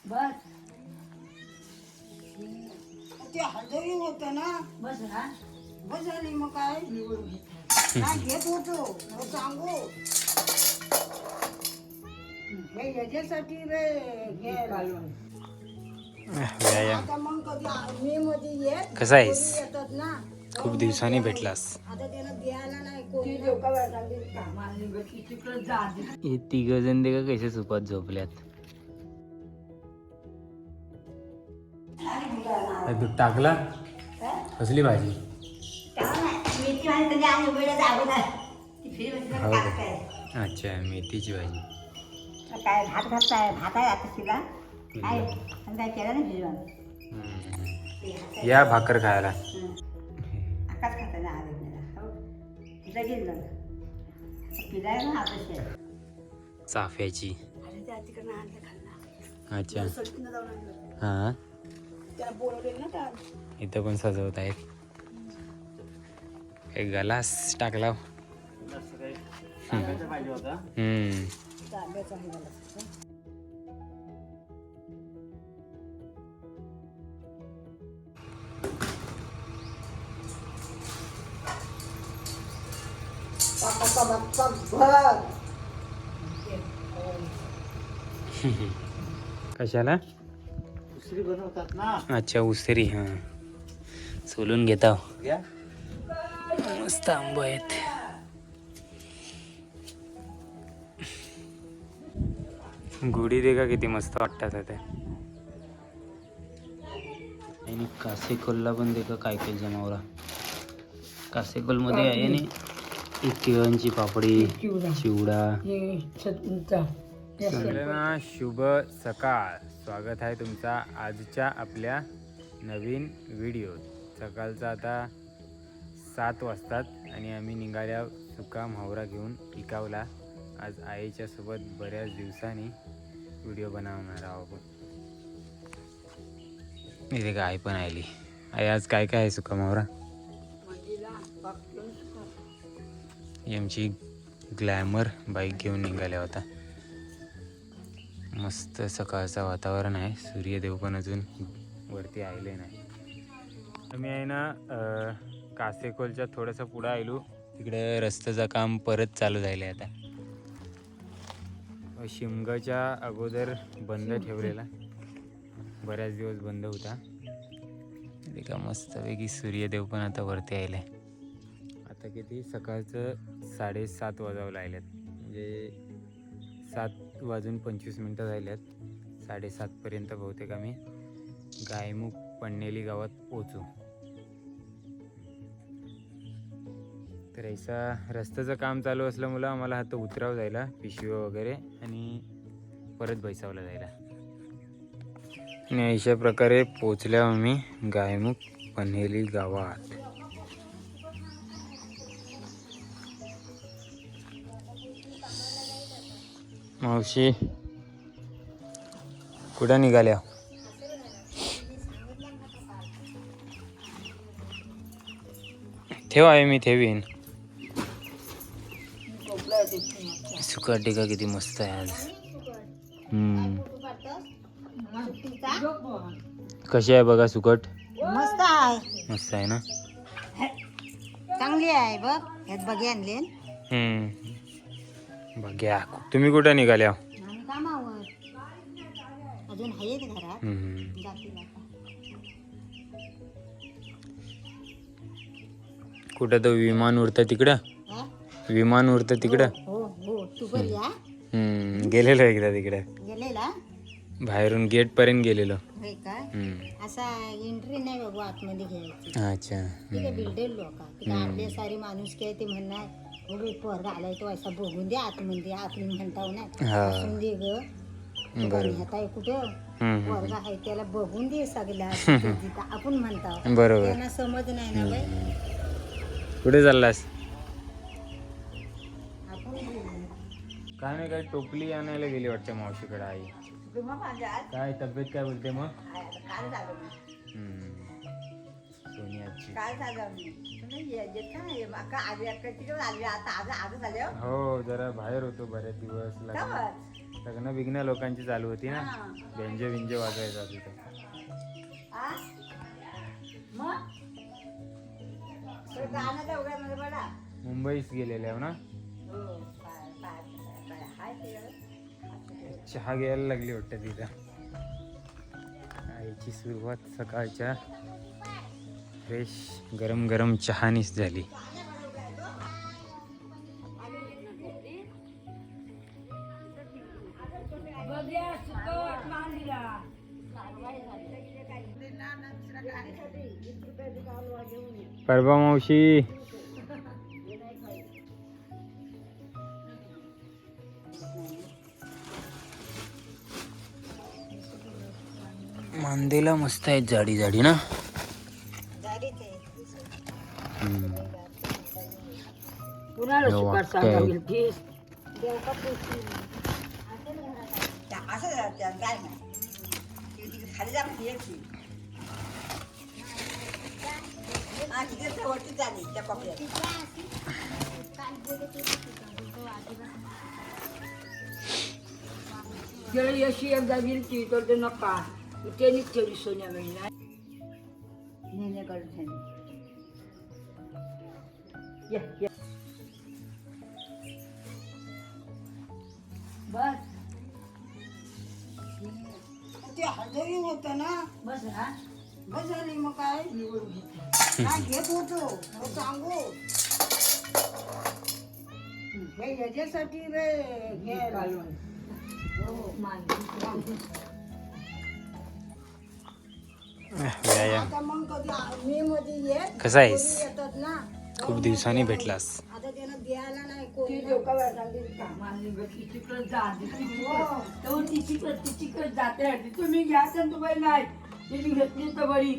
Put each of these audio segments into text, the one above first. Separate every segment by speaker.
Speaker 1: बस
Speaker 2: ते हळदही होतं ना.
Speaker 1: बस हा
Speaker 2: बस झाली मग काय
Speaker 1: निवडून घेत
Speaker 2: नाही घेत होतो मग सांगू हे याच्यासाठी रे हे
Speaker 1: काढून
Speaker 3: व्यायाम
Speaker 2: आता मग कधी मे मध्ये येत
Speaker 3: कसा आहेस?
Speaker 2: कोणी येतात ना.
Speaker 3: खूप दिवसांनी भेटलास.
Speaker 2: आता त्याला द्यायला नाही कोणी
Speaker 1: ती लोक वेळाली कामाला निघती तिकडं जा
Speaker 3: हे तिघ जण दे का कशा सुपात झोपल्यात. दूध टाकला कसली भाजी हो का? अच्छा मेथीची भाजी.
Speaker 2: काय भात घातलाय भात आहे आता तिला काय काय केलं ना भिजवून
Speaker 3: या भाकर खायला.
Speaker 2: आकाश खाता ना आले हो तिला गेलं पिलाय ना आता
Speaker 3: चाफ्याची.
Speaker 2: अरे त्या तिकडनं आणलं खाल्ला
Speaker 3: अच्छा
Speaker 2: सडकीनं जाऊन आणलं
Speaker 3: हा
Speaker 2: त्याला बोलवलेलं ना त्या
Speaker 3: इथं पण सजवत आहेत. एक गलास टाकला.
Speaker 2: तांब्याचा आहे मला भर
Speaker 3: कशाला
Speaker 2: दुसरी बनवतात ना.
Speaker 3: अच्छा उसरी हा सोलून घेता. मस्त आंबे आहेत. गुढी दे का किती मस्त वाटतात आता. आणि कासेकोलला पण दे का काय काय जमावरा. कासेकोल मध्ये आहे आणि एक तिळांची पापडी चिवडा. सगळ्यांना शुभ सकाळ. स्वागत आहे तुमचा आजच्या आपल्या नवीन व्हिडिओ. सकाळचा आता 7 वाजतात आणि आम्ही निघाल्या सुका म्हावरा घेऊन पिकावला. आज आईच्या सोबत बऱ्याच दिवसांनी व्हिडिओ बनवणार आहोत. इथे काय आई पण आली. आई आज काय काय आहे सुका म्हावरा. आमची ग्लॅमर बाईक घेऊन निघाल्या होता. मस्त सकाळचं वातावरण आहे. सूर्यदेव पण अजून वरती आले नाही. आम्ही आहे ना कासेकोलच्या थोडंसं पुढं आलो. तिकडे रस्त्याचं काम परत चालू झालं आहे आता. शिमगाच्या अगोदर बंद ठेवलेला बऱ्याच दिवस बंद होता. ते का मस्तपैकी सूर्यदेव पण आता वरती आले. आता किती सकाळचं 7:30 वाजावं लागल्यात. म्हणजे 7:25 झाल्यात. 7:30 पर्यंत बहुतेक आम्ही गायमुख पन्नेली गावात पोचू. तर ऐसा रस्त्याचं काम चालू असल्यामुळं आम्हाला हात उतराव जायला पिशवी वगैरे आणि परत बैसावला जायला. आणि अशा प्रकारे पोचल्यावर आम्ही गायमुख पन्नेली गावात. मावशी कुठं निघाल्या. ठेव आहे मी ठेवीन. सुकट टिका किती मस्त आहे आज. कशी आहे बघा सुकट.
Speaker 2: मस्त आहे
Speaker 3: मस्त आहे ना.
Speaker 2: चांगली आहे बघ ह्यात बघे आणले
Speaker 3: बघ्या. तुम्ही कुठं निघाल्या.
Speaker 2: आम्ही कामावर अजून आहेत घरात जातील आता.
Speaker 3: कुठं तो विमान उडतं तिकडं.
Speaker 2: हा?
Speaker 3: विमान उडतं तिकडं.
Speaker 2: हो हो तू पण या
Speaker 3: गेलेलो एकदा तिकडे.
Speaker 2: गेलेला
Speaker 3: बाहेरून गेट पर्यंत गेलेलो.
Speaker 2: होय का असा एंट्री नाही बाबू आतमध्ये घ्यायची.
Speaker 3: अच्छा
Speaker 2: ठीक आहे बिल्डर लोक आपल्या सारी माणूस काय ते म्हणणार बघू पोरगा आलाय तो असा बघून दे आतमध्ये आपण म्हणताव ना असून दे ग नेताय कुठं पोरगा आहे त्याला बघून दे सगळ्या जिथं आपण म्हणताव.
Speaker 3: बरोबर.
Speaker 2: त्यांना समज नाही ना बाई.
Speaker 3: कुठे चाललास.
Speaker 2: आपण
Speaker 3: काय नाही काय टोपली आणायला गेली वाटते मावशीकडे आई. काय तब्येत काय बोलते मग. सोनियाची हो जरा बाहेर होतो बऱ्याच दिवस. लग्न बिग्न लोकांची चालू होती ना, बेंजे बिंजे वाजवायचा तिथे.
Speaker 2: आ? मग तो गाणं तर उघड्यामध्ये बडा.
Speaker 3: मुंबईस गेलेले आहे ना.
Speaker 2: हो, हाय ते.
Speaker 3: चहा घ्यायला लागली वाटतं तिथं. आईची सुरुवात सकाळच्या फ्रेश गरम गरम चहानीच झाली.
Speaker 1: बघ्या सुकट मांडीला.
Speaker 3: परवा मावशी मांदेला मस्त आहेत, जाडी जाडी ना.
Speaker 1: कुणाला
Speaker 3: हो,
Speaker 1: सुकट
Speaker 3: वाटतंय.
Speaker 1: सांगा गेलतीस?
Speaker 2: असं काय नाही खाली जा यायची. हा तिथे वरती झाली त्या कपड्यात.
Speaker 1: गेली अशी एकदा गेलती तर ते नका त्यानेच ठेवली सोन्या महिना नेण्याकडे बस
Speaker 2: ते हजेरी होत ना.
Speaker 1: बस हा
Speaker 2: बस झाली मग काय
Speaker 1: निवडून घेते.
Speaker 2: काय घेत होतो तो सांगू. हे याच्यासाठी रे हे
Speaker 1: कालवण.
Speaker 2: हो.
Speaker 1: मांडी.
Speaker 3: व्यायाम.
Speaker 2: आता मग कधी मे मध्ये ये.
Speaker 3: कसा आहेस?
Speaker 2: कोणी येतात ना.
Speaker 3: खूप दिवसांनी भेटलास.
Speaker 2: आता त्यांना द्यायला नाही
Speaker 1: ती
Speaker 2: कोणी.
Speaker 1: लोक सांगते कामाला बसली तिकडं जाते तर ती तिकडं जाते हरते. तुम्ही घ्या तर तुम्हाला नाही तिने घेतली तर बरी.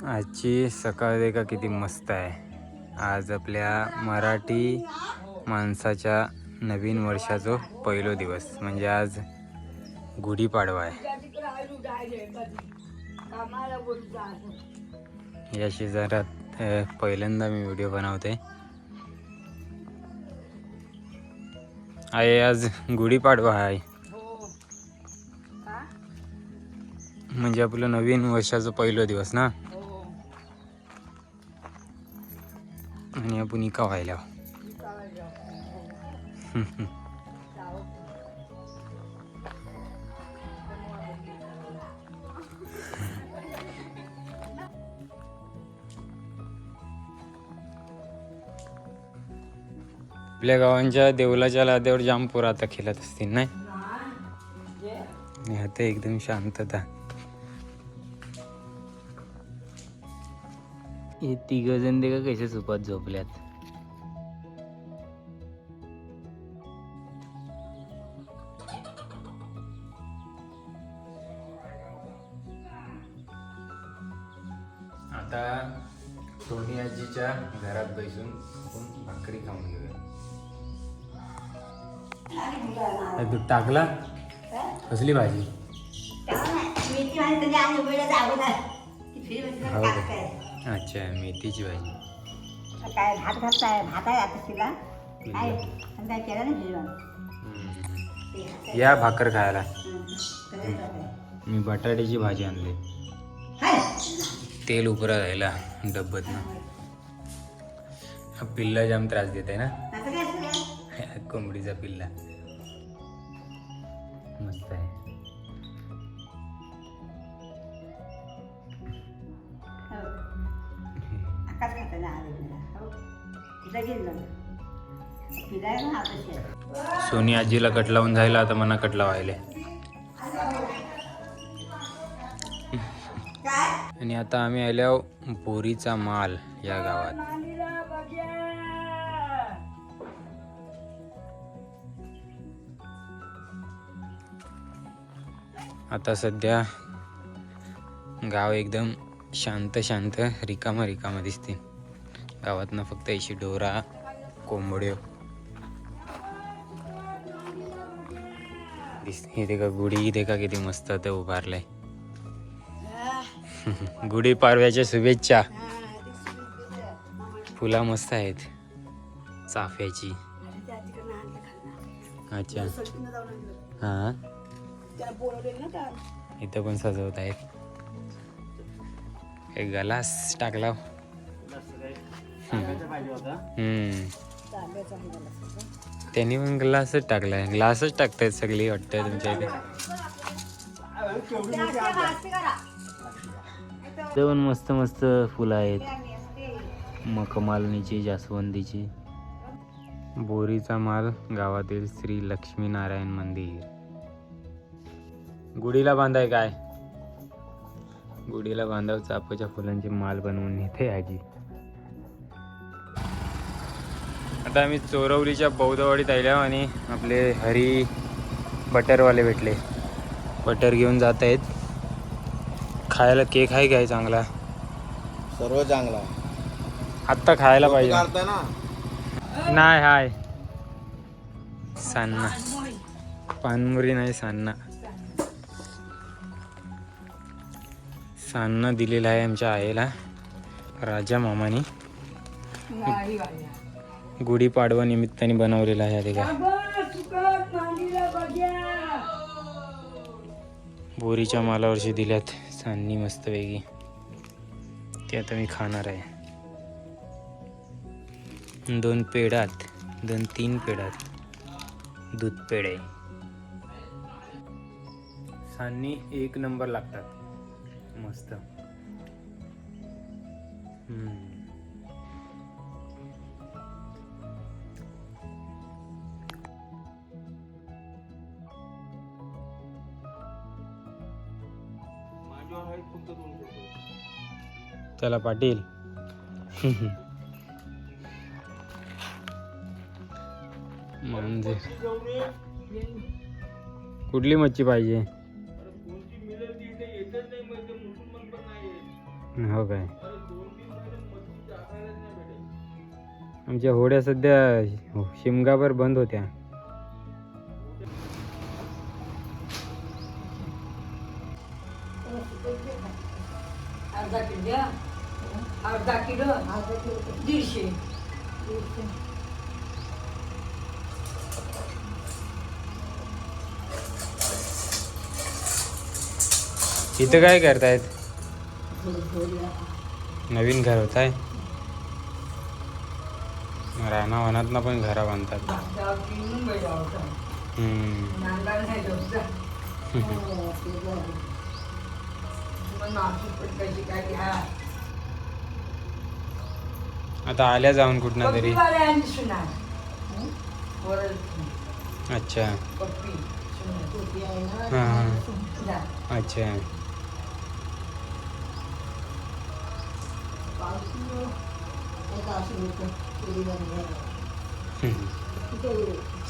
Speaker 3: आजची सकाळ देखा किती मस्त आहे. आज आपल्या मराठी माणसाच्या नवीन वर्षाचा पहिलो दिवस, म्हणजे आज गुढीपाडवा आहे.
Speaker 1: त्या तिकडं आलू डायरे कधी कामाला बोलू जायचं.
Speaker 3: या शेजारात पहिल्यांदा मी व्हिडिओ बनवते. आहे आज गुढीपाडवा आहे,
Speaker 1: हो का
Speaker 3: म्हणजे आपलं नवीन वर्षाचा पहिलो दिवस ना.
Speaker 1: हो
Speaker 3: आणि आपण इका व्हायला
Speaker 1: मी चालायला जाऊ. जाऊ.
Speaker 3: आपल्या गावांच्या देवलाच्या लाद्यावर जाम पोरं आता खेळत असतील नाही.
Speaker 1: नाही.
Speaker 3: आणि आता एकदम शांतता. हे तिघ जण दे का कसे चुपात झोपल्यात. आता सोनी आजीच्या घरात बसून आपण भाकरी खाऊन घेऊया. दूध टाकला. कसली भाजी. हो का? अच्छा, मेथीची भाजी.
Speaker 2: काय भात घातलाय. भात आहे आता तिला काय काय केलं ना जेवण.
Speaker 3: या भाकर खायला. मी बटाट्याची भाजी आणली. तेल उकरा जायला डब्बत ना. पिल्ला जाम त्रास देत आहे ना. कोंबडीचा पिल्ला मस्त आहे. सोनी आजीला कट लावून जायला, आता मना कट लावायले. आणि आता आम्ही आल्या बोरीचा माल या गावात.
Speaker 1: मांडीला बघ्या.
Speaker 3: आता सध्या गाव एकदम शांत शांत रिकामा रिकामा दिसते. गावातनं फक्त अशी डोरा कोंबड्यो दिसते. इथे का गुढी, इथे का किती मस्त ते उभारलंय. गुढी पाडव्याच्या शुभेच्छा. फुला मस्त आहेत. चाफ्याची.
Speaker 1: आणि त्या तिकडनं आणलं खाल्ला.
Speaker 3: अच्छा
Speaker 1: सलकीनं जाऊन आणलं.
Speaker 3: हां
Speaker 1: त्याला बोलवलेलं ना काल.
Speaker 3: इथं पण सजवत आहेत. एक ग्लास टाकला.
Speaker 2: तांब्याचा आहे मला सगळं.
Speaker 3: त्यांनी पण ग्लासच टाकलाय. ग्लासच टाकतायत सगळी वाटतं तुमच्या इथे. इथं पण मस्त मस्त फुलं आहेत. मखमालनीची, जास्वंदीची. बोरीचा माल गावातील श्री लक्ष्मीनारायण मंदिर. गुढीला बांधाय काय? गुढीला बांधाव चाफ्याच्या फुलांची माल बनवून नेते आजी. आता आम्ही चोरवलीच्या बौद्धवाडीत आल्या आणि आपले हरी बटरवाले भेटले. बटर घेऊन जात आहेत. खायला केक आहे काय चांगला?
Speaker 4: सर्व चांगला.
Speaker 3: आत्ता खायला पाहिजे.
Speaker 4: काढताय ना.
Speaker 3: नाही हाय सान्ना, पानमुरी नाही सान्ना. सान्ना दिलेला आहे आमच्या आईला राजा मामानी.
Speaker 1: नाही बाई.
Speaker 3: गुढीपाडवा निमित्ताने बनवलेला आहे ते काय.
Speaker 1: अगं, सुकट मांडीला बघ्या.
Speaker 3: बोरीच्या मालावरची दिल्यात सान्नी मस्त वेगळी. ते आता मी खाणार आहे. 2 पेढात 2-3 पेढात दूध पेढे. सान्नी 1 नंबर लागतात. मस्त. चला पाटील. म्हणजे कुठली मच्छी पाहिजे? हो काय? आमच्या होड्या सध्या शिमगाभर बंद होत्या.
Speaker 1: अर्धा किलो, अर्धा किलो, 150.
Speaker 3: इथं काय करतायत? नवीन घर होत आहे. राणा वनात पण घरा बांधतात. आता आल्या जाऊन कुठनं तरी. अच्छा हां अच्छा.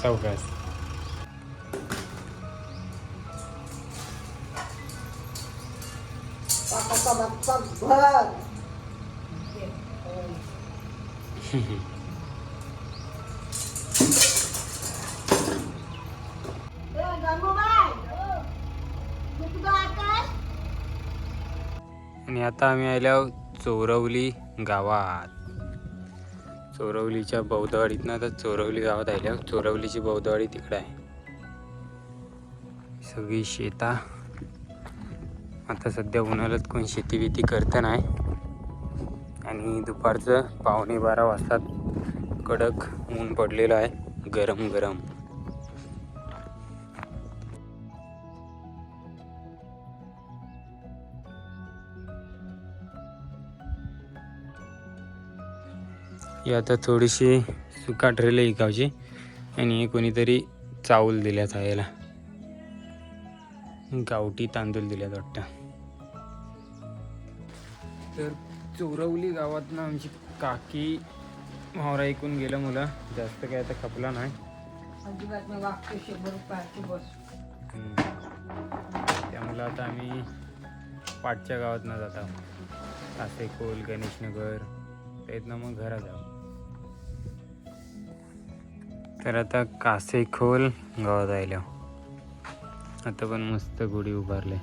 Speaker 3: सावकाश. आणि आता आम्ही आल्या चोरवली गावात. चोरवलीच्या बौद्धवाडीतनं आता चोरवली गावात आल्या. चोरवलीची बौद्धवाडी तिकडे आहे. सगळी शेता. आता सध्या उन्हाळ्यात कोण शेती बिती करतं नाही. आणि दुपारचं 11:15 वाजतात. कडक ऊन पडलेलं आहे. गरम गरम. ही आता थोडीशी सुकाट रेले इकावची आणि कोणीतरी चावल दिल्यात याला. गावठी तांदूळ दिल्यात वाटतं. तर चोरवली गावातनं आमची काकी म्हावरा ऐकून गेलं. मुलं जास्त काय आता खपला नाही.
Speaker 1: अजिबात मी वागतो 100 रुपयाची बस.
Speaker 3: त्यामुळं आता आम्ही पाठच्या गावातनं जात आहोत. कासेकोल, गणेशनगर. त्यातनं मग घरात जाऊ. तर आता कासेखोल गावात आलो. आता पण मस्त गुढी उभारले.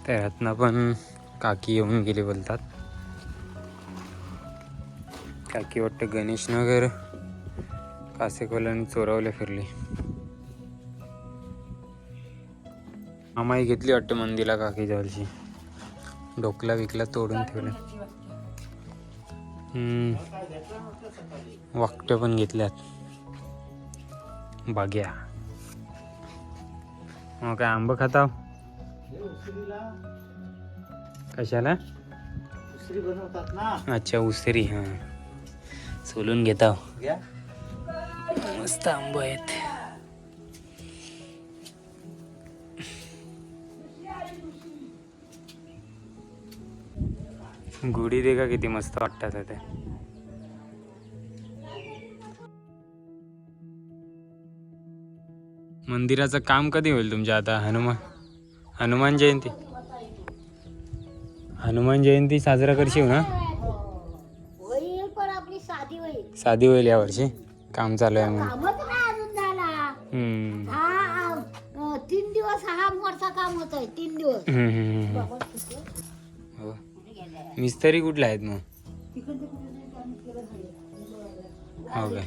Speaker 3: त्यातनं पण काकी येऊन गेली बोलतात. काकी वाटतं गणेशनगर कासेकोला आणि चोरावले फिरली. मामाई घेतली वाटतं मंदिरला काकी जवळची. डोकला विकला तोडून ठेवलं. वाकट्या पण घेतल्यात. बाग्या मग काय आंब खाताव? कशाला?
Speaker 4: उसरी बनवतात ना.
Speaker 3: अच्छा उसरी. हां सोलून घेताव. मस्त आंब आहेत. गुढी दे का किती मस्त वाटतात ते. मंदिराचं काम कधी होईल तुमच्या आता? हनुमान जयंती. हनुमान जयंती साजरा करशील ना?
Speaker 2: होईल पण आपली साधी होईल.
Speaker 3: साधी होईल यावर्षी. काम चालू आहे म्हणून.
Speaker 2: कामच नाही अजून झाला. हा 3 दिवस हा मोठा काम होत आहे. 3 दिवस.
Speaker 3: हो. मिस्त्री कुठले आहेत मग? हो काय?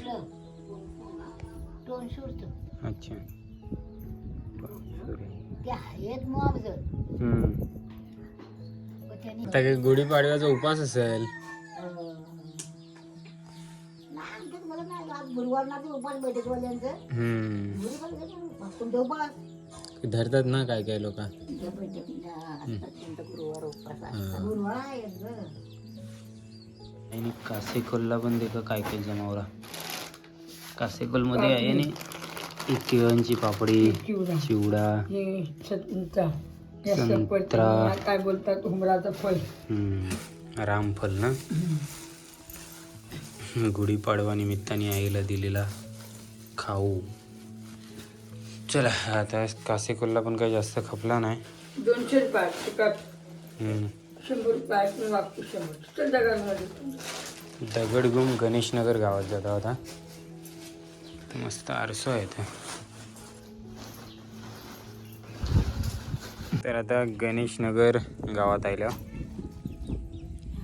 Speaker 3: अच्छा.
Speaker 2: ते आहेत मुआवजा.
Speaker 3: आता काही गुढीपाडव्याचा उपास असेल. धरतात ना काय काय लोक. आणि कासेकोलला पण देखा काय काय जमावरा. कासेकोल मध्ये आहे आणि एक केळांची पापडी, चिवडा, संत्रा,
Speaker 1: काय बोलतात उमराचं फळ.
Speaker 3: रामफल ना. गुढीपाडवा निमित्ताने आईला दिलेला खाऊ. चला आता कासेकोलला पण काही जास्त खपला नाही.
Speaker 1: 200 रुपये तिकट. 100 रुपये वागतो. 100
Speaker 3: दगडगुम गणेशनगर गावात जाता होता. मस्त आरसो आहे ते. तर आता गणेशनगर गावात आल्या.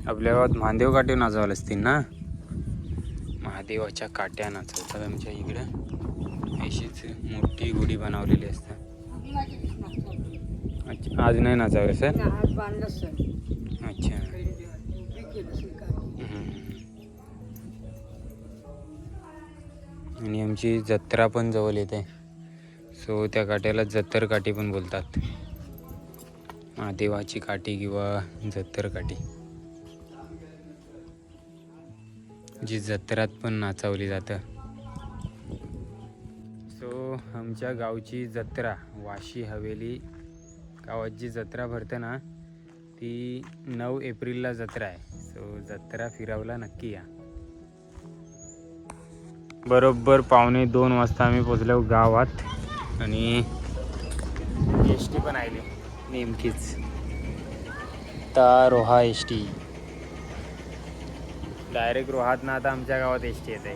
Speaker 3: आपल्या गावात महादेव काटे नाचवले असतील ना. महादेवाच्या काट्या नाचवतात आमच्या इकडं. अशीच मोठी गुढी बनवलेली असते. अच्छा आज नाही नाचावलं सर?
Speaker 1: आज बांधलं सर.
Speaker 3: अच्छा. आणि आमची जत्रा पण जवळ येते. सो त्या काट्याला जत्तर काठी पण बोलतात. महादेवाची काठी किंवा जत्तर काठी, जी जत्रात पण नाचवली जातं. सो आमच्या गावची जत्रा, वाशी हवेली गावात जी जत्रा भरते ना, ती 9 एप्रिलला जत्रा आहे. सो जत्रा फिरावला नक्की या. बरोबर 1:45 वाजता आम्ही पोचलो गावात. आणि एस टी पण आली नेमकीच. रोहा एस टी डायरेक्ट रोहात ना आता आमच्या गावात एस टी येते.